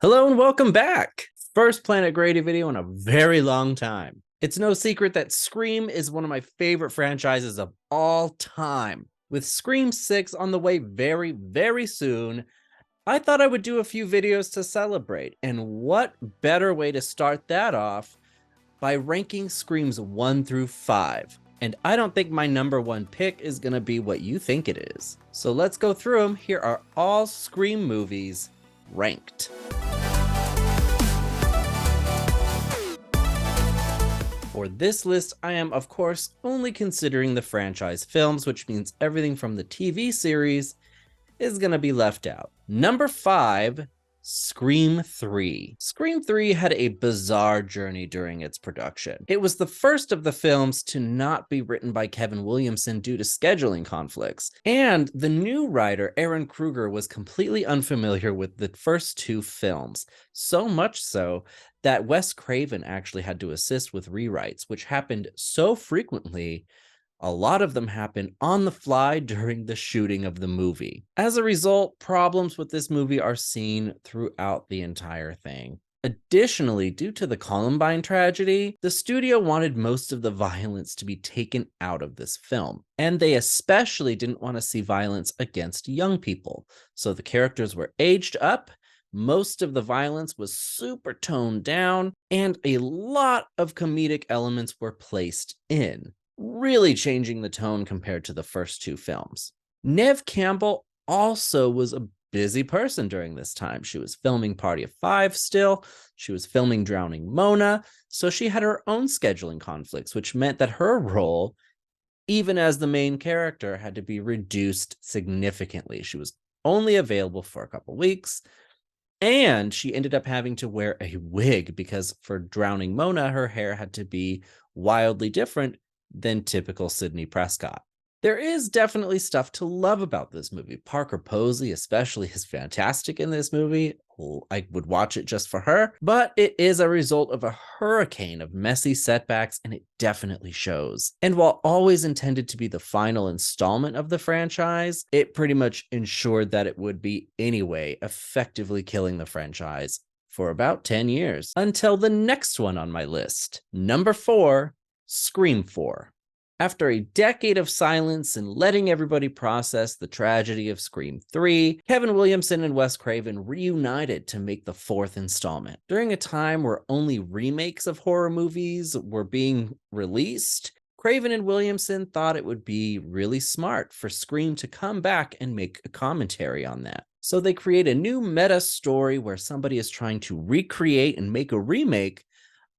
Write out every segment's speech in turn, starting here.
Hello and welcome back. First Planet Grady video in a very long time. It's no secret that Scream is one of my favorite franchises of all time. With Scream 6 on the way very, very soon, I thought I would do a few videos to celebrate. And what better way to start that off by ranking Screams 1 through 5. And I don't think my number one pick is gonna be what you think it is. So let's go through them. Here are all Scream movies ranked. For this list, I am, of course, only considering the franchise films, which means everything from the TV series is going to be left out. Number 5, Scream 3. Scream 3 had a bizarre journey during its production. It was the first of the films to not be written by Kevin Williamson due to scheduling conflicts, and the new writer, Aaron Kruger, was completely unfamiliar with the first two films, so much so that Wes Craven actually had to assist with rewrites, which happened so frequently. A lot of them happened on the fly during the shooting of the movie. As a result, problems with this movie are seen throughout the entire thing. Additionally, due to the Columbine tragedy, the studio wanted most of the violence to be taken out of this film, and they especially didn't want to see violence against young people. So the characters were aged up, most of the violence was super toned down, and a lot of comedic elements were placed in, really changing the tone compared to the first two films. Neve Campbell also was a busy person during this time. She was filming Party of Five still, she was filming Drowning Mona, so she had her own scheduling conflicts, which meant that her role, even as the main character, had to be reduced significantly. She was only available for a couple weeks, and she ended up having to wear a wig because for Drowning Mona, her hair had to be wildly different than typical Sidney Prescott. There is definitely stuff to love about this movie. Parker Posey especially is fantastic in this movie. I would watch it just for her, but it is a result of a hurricane of messy setbacks, and it definitely shows. And while always intended to be the final installment of the franchise, it pretty much ensured that it would be anyway, effectively killing the franchise for about 10 years, until the next one on my list. Number 4, Scream 4. After a decade of silence and letting everybody process the tragedy of Scream 3, Kevin Williamson and Wes Craven reunited to make the fourth installment. During a time where only remakes of horror movies were being released, Craven and Williamson thought it would be really smart for Scream to come back and make a commentary on that. So they create a new meta story where somebody is trying to recreate and make a remake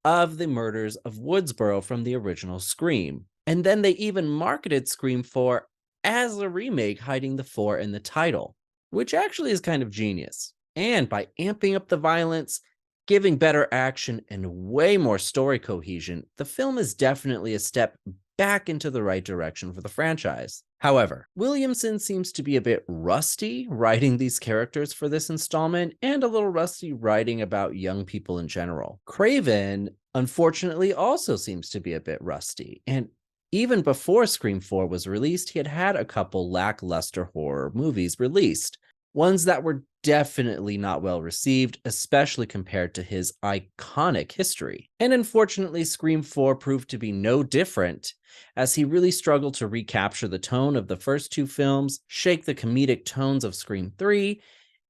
of the murders of Woodsboro from the original Scream. And then they even marketed Scream 4 as a remake, hiding the 4 in the title, which actually is kind of genius. And by amping up the violence, giving better action, and way more story cohesion, the film is definitely a step back into the right direction for the franchise. However, Williamson seems to be a bit rusty writing these characters for this installment, and a little rusty writing about young people in general. Craven, unfortunately, also seems to be a bit rusty, and even before Scream 4 was released, he had had a couple lackluster horror movies released, ones that were definitely not well received, especially compared to his iconic history. And unfortunately, Scream 4 proved to be no different, as he really struggled to recapture the tone of the first two films, shake the comedic tones of Scream 3,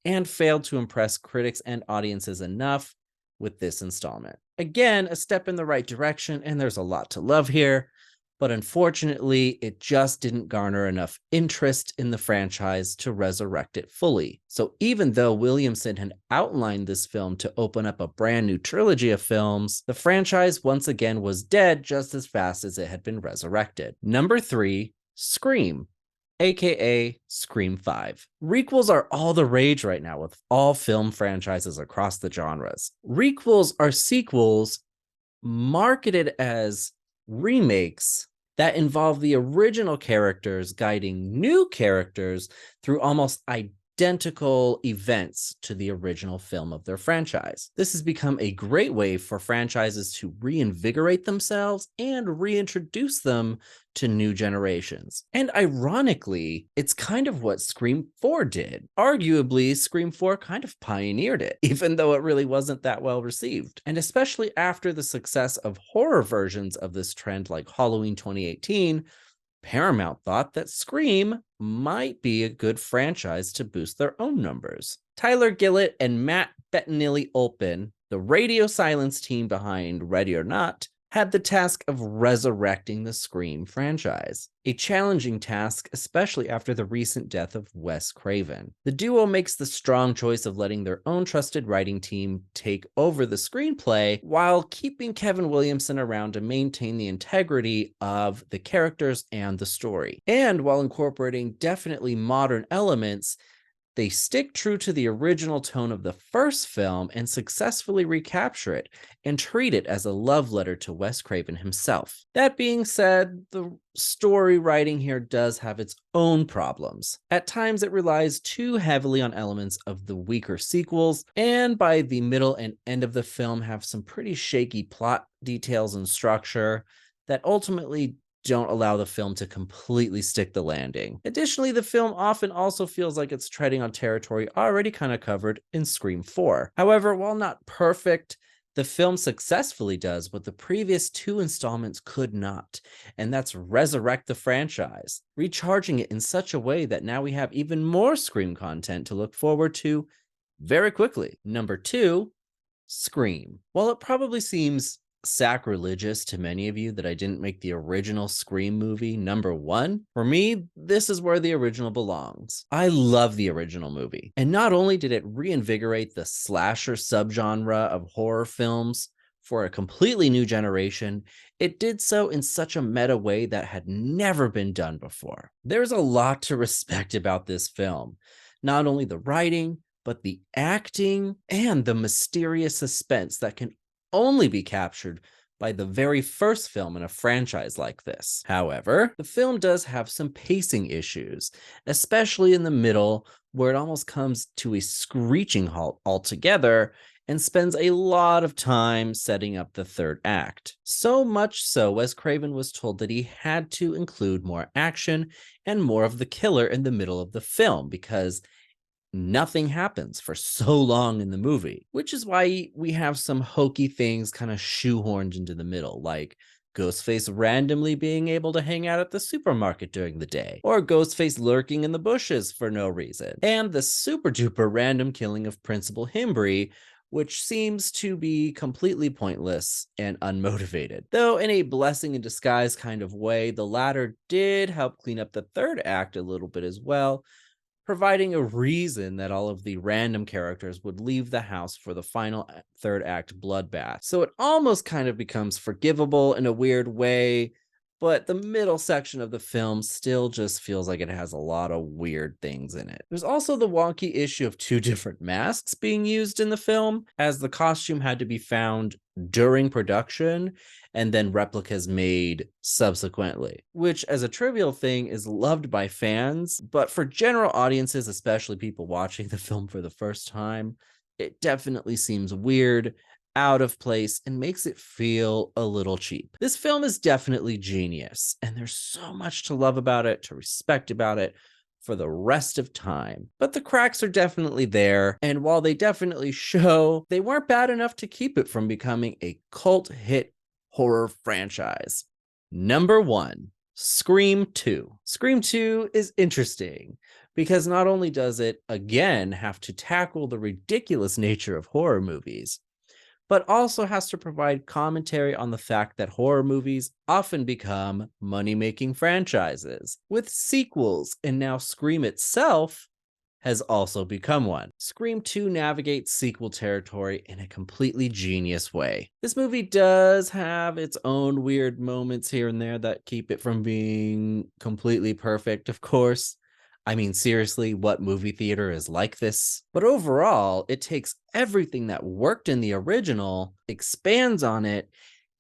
and failed to impress critics and audiences enough with this installment. Again, a step in the right direction, and there's a lot to love here, but unfortunately, it just didn't garner enough interest in the franchise to resurrect it fully. So even though Williamson had outlined this film to open up a brand new trilogy of films, the franchise once again was dead just as fast as it had been resurrected. Number 3, Scream, aka Scream 5. Requels are all the rage right now with all film franchises across the genres. Requels are sequels marketed as remakes that involve the original characters guiding new characters through almost identical events to the original film of their franchise. This has become a great way for franchises to reinvigorate themselves and reintroduce them to new generations. And ironically, it's kind of what Scream 4 did. Arguably, Scream 4 kind of pioneered it, even though it really wasn't that well received. And especially after the success of horror versions of this trend like Halloween 2018, Paramount thought that Scream might be a good franchise to boost their own numbers. Tyler Gillett and Matt Bettinelli-Olpin, the radio silence team behind Ready or Not, had the task of resurrecting the Scream franchise, a challenging task, especially after the recent death of Wes Craven. The duo makes the strong choice of letting their own trusted writing team take over the screenplay while keeping Kevin Williamson around to maintain the integrity of the characters and the story. And while incorporating definitely modern elements, they stick true to the original tone of the first film and successfully recapture it and treat it as a love letter to Wes Craven himself. That being said, the story writing here does have its own problems. At times, it relies too heavily on elements of the weaker sequels, and by the middle and end of the film have some pretty shaky plot details and structure that ultimately don't allow the film to completely stick the landing. Additionally, the film often also feels like it's treading on territory already kind of covered in Scream 4. However, while not perfect, the film successfully does what the previous two installments could not, and that's resurrect the franchise, recharging it in such a way that now we have even more Scream content to look forward to very quickly. Number 2, Scream. While it probably seems sacrilegious to many of you that I didn't make the original Scream movie number 1, for me, this is where the original belongs. I love the original movie, and not only did it reinvigorate the slasher subgenre of horror films for a completely new generation, it did so in such a meta way that had never been done before. There's a lot to respect about this film, not only the writing, but the acting and the mysterious suspense that can only be captured by the very first film in a franchise like this. However, the film does have some pacing issues, especially in the middle, where it almost comes to a screeching halt altogether and spends a lot of time setting up the third act. So much so, Wes Craven was told that he had to include more action and more of the killer in the middle of the film because nothing happens for so long in the movie, which is why we have some hokey things kind of shoehorned into the middle, like Ghostface randomly being able to hang out at the supermarket during the day, or Ghostface lurking in the bushes for no reason, and the super duper random killing of Principal Himbry, which seems to be completely pointless and unmotivated. Though in a blessing in disguise kind of way, the latter did help clean up the third act a little bit as well, providing a reason that all of the random characters would leave the house for the final third act bloodbath. So it almost kind of becomes forgivable in a weird way, but the middle section of the film still just feels like it has a lot of weird things in it. There's also the wonky issue of 2 different masks being used in the film, as the costume had to be found during production and then replicas made subsequently, which as a trivial thing is loved by fans, but for general audiences, especially people watching the film for the first time, it definitely seems weird, out of place, and makes it feel a little cheap. This film is definitely genius, and there's so much to love about it, to respect about it, for the rest of time. But the cracks are definitely there, and while they definitely show, they weren't bad enough to keep it from becoming a cult hit horror franchise. Number 1, Scream 2. Scream 2 is interesting because not only does it, again, have to tackle the ridiculous nature of horror movies, but also has to provide commentary on the fact that horror movies often become money-making franchises, with sequels, and now Scream itself has also become one. Scream 2 navigates sequel territory in a completely genius way. This movie does have its own weird moments here and there that keep it from being completely perfect, of course. I mean, seriously, what movie theater is like this? But overall, it takes everything that worked in the original, expands on it,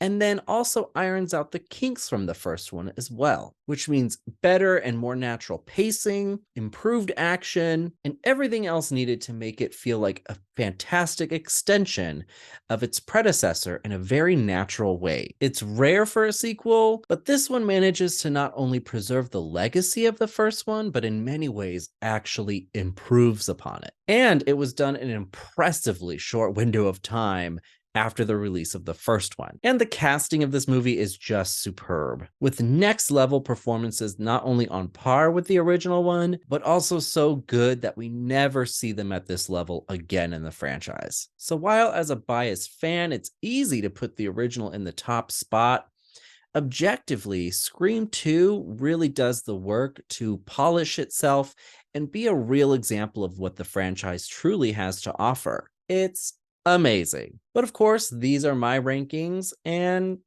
and then also irons out the kinks from the first one as well, which means better and more natural pacing, improved action, and everything else needed to make it feel like a fantastic extension of its predecessor in a very natural way. It's rare for a sequel, but this one manages to not only preserve the legacy of the first one, but in many ways actually improves upon it. And it was done in an impressively short window of time after the release of the first one. And the casting of this movie is just superb, with next level performances not only on par with the original one, but also so good that we never see them at this level again in the franchise. So while as a biased fan, it's easy to put the original in the top spot, objectively, Scream 2 really does the work to polish itself and be a real example of what the franchise truly has to offer. It's amazing. But of course, these are my rankings, and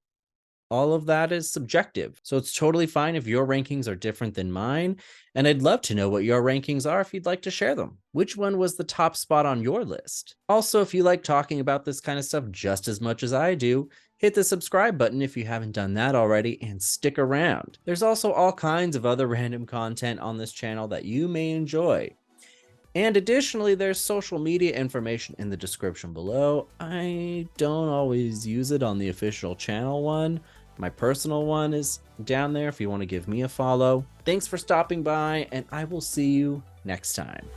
all of that is subjective. So it's totally fine if your rankings are different than mine. And I'd love to know what your rankings are if you'd like to share them. Which one was the top spot on your list? Also, if you like talking about this kind of stuff just as much as I do, hit the subscribe button if you haven't done that already, and stick around. There's also all kinds of other random content on this channel that you may enjoy. And additionally, there's social media information in the description below. I don't always use it on the official channel one. My personal one is down there if you want to give me a follow. Thanks for stopping by, and I will see you next time.